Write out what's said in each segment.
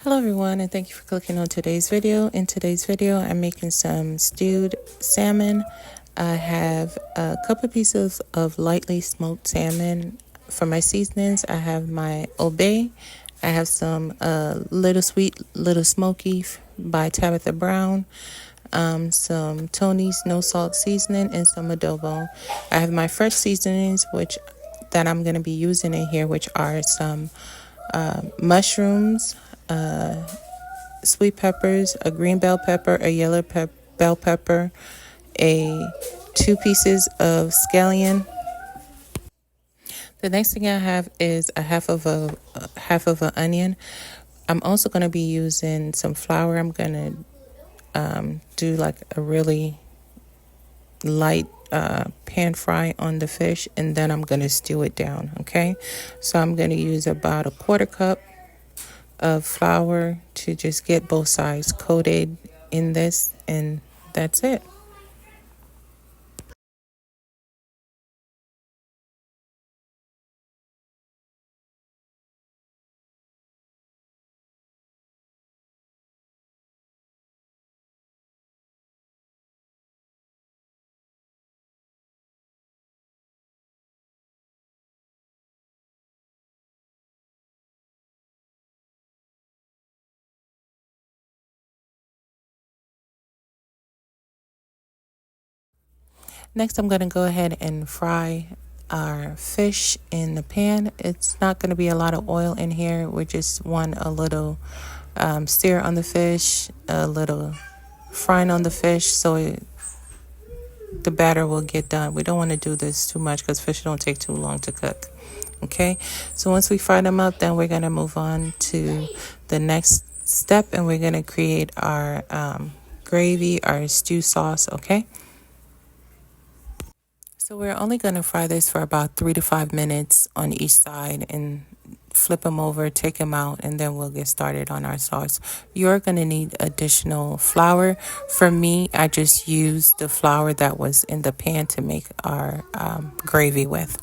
Hello everyone, and thank you for clicking on today's video. In today's video, I'm making some stewed salmon. I have a couple pieces of lightly smoked salmon. For my seasonings, I have my Obey. I have some Little Sweet, Little Smokey by Tabitha Brown. Some Tony's no salt seasoning and some adobo. I have my fresh seasonings, that I'm going to be using in here, which are some mushrooms, sweet peppers, a green bell pepper, a yellow bell pepper, two pieces of scallion. The next thing I have is a half of an onion. I'm also going to be using some flour. I'm going to do like a really light pan fry on the fish, and then I'm going to stew it down. Okay, so I'm going to use about a quarter cup of flour to just get both sides coated in this, and that's it. Next, I'm going to go ahead and fry our fish in the pan. It's not going to be a lot of oil in here. We just want a little stir on the fish, a little frying on the fish, so the batter will get done. We don't want to do this too much because fish don't take too long to cook. Okay, so once we fry them up, then we're going to move on to the next step, and we're going to create our gravy, our stew sauce. Okay, so we're only going to fry this for about 3 to 5 minutes on each side, and flip them over, take them out, and then we'll get started on our sauce. You're going to need additional flour. For me, I just used the flour that was in the pan to make our gravy with.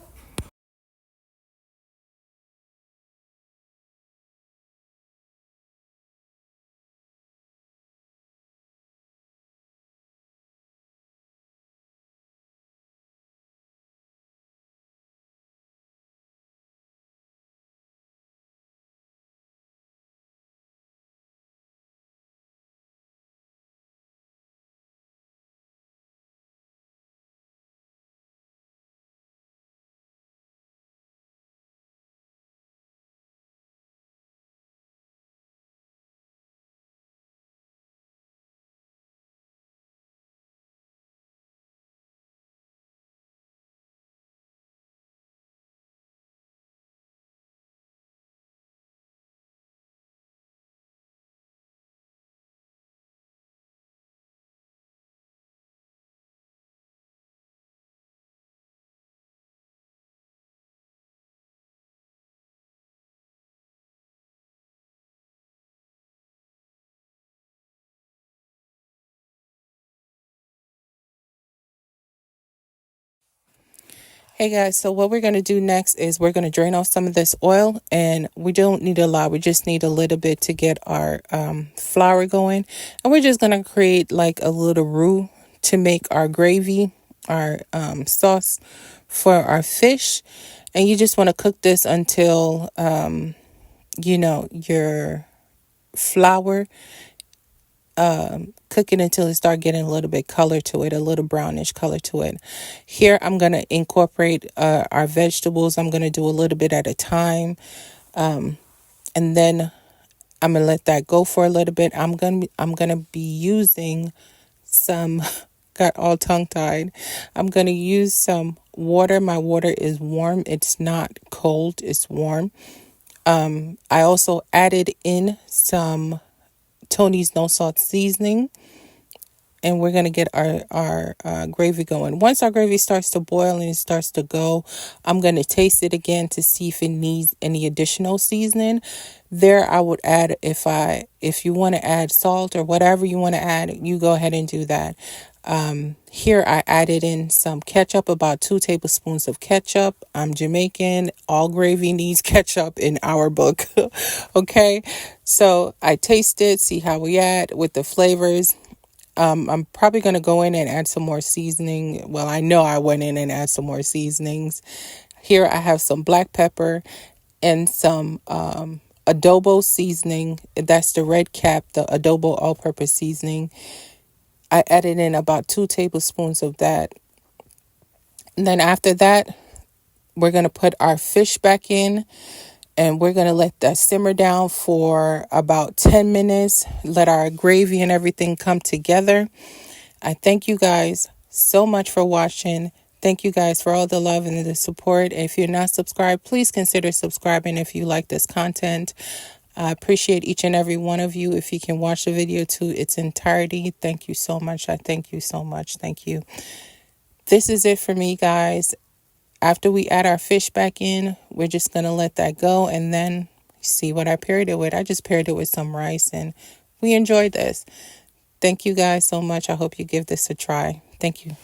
Hey guys, so what we're going to do next is we're going to drain off some of this oil, and we don't need a lot. We just need a little bit to get our flour going. And we're just going to create like a little roux to make our gravy, our sauce for our fish. And you just want to cook this until, your flour, cook it until it start getting a little bit color to it, a little brownish color to it. Here I'm going to incorporate our vegetables. I'm going to do a little bit at a time, and then I'm going to let that go for a little bit. I'm going to be using some got all tongue tied. I'm going to use some water. My water is warm. It's not cold. It's warm. I also added in some Tony's no salt seasoning, and we're going to get our gravy going. Once our gravy starts to boil and it starts to go, I'm going to taste it again to see if it needs any additional seasoning. There I would add, if you want to add salt or whatever you want to add, you go ahead and do that. Here I added in some ketchup, about 2 tablespoons of ketchup. I'm Jamaican. All gravy needs ketchup in our book. Okay. So I tasted, see how we at with the flavors. I'm probably going to go in and add some more seasoning. Well, I know I went in and add some more seasonings. Here I have some black pepper and some adobo seasoning. That's the red cap, the adobo all-purpose seasoning. I added in about 2 tablespoons of that. And then after that, we're going to put our fish back in and we're going to let that simmer down for about 10 minutes. Let our gravy and everything come together. I thank you guys so much for watching. Thank you guys for all the love and the support. If you're not subscribed, please consider subscribing if you like this content. I appreciate each and every one of you. If you can watch the video to its entirety, thank you so much. I thank you so much. Thank you. This is it for me, guys. After we add our fish back in, we're just going to let that go and then see what I paired it with. I just paired it with some rice and we enjoyed this. Thank you guys so much. I hope you give this a try. Thank you.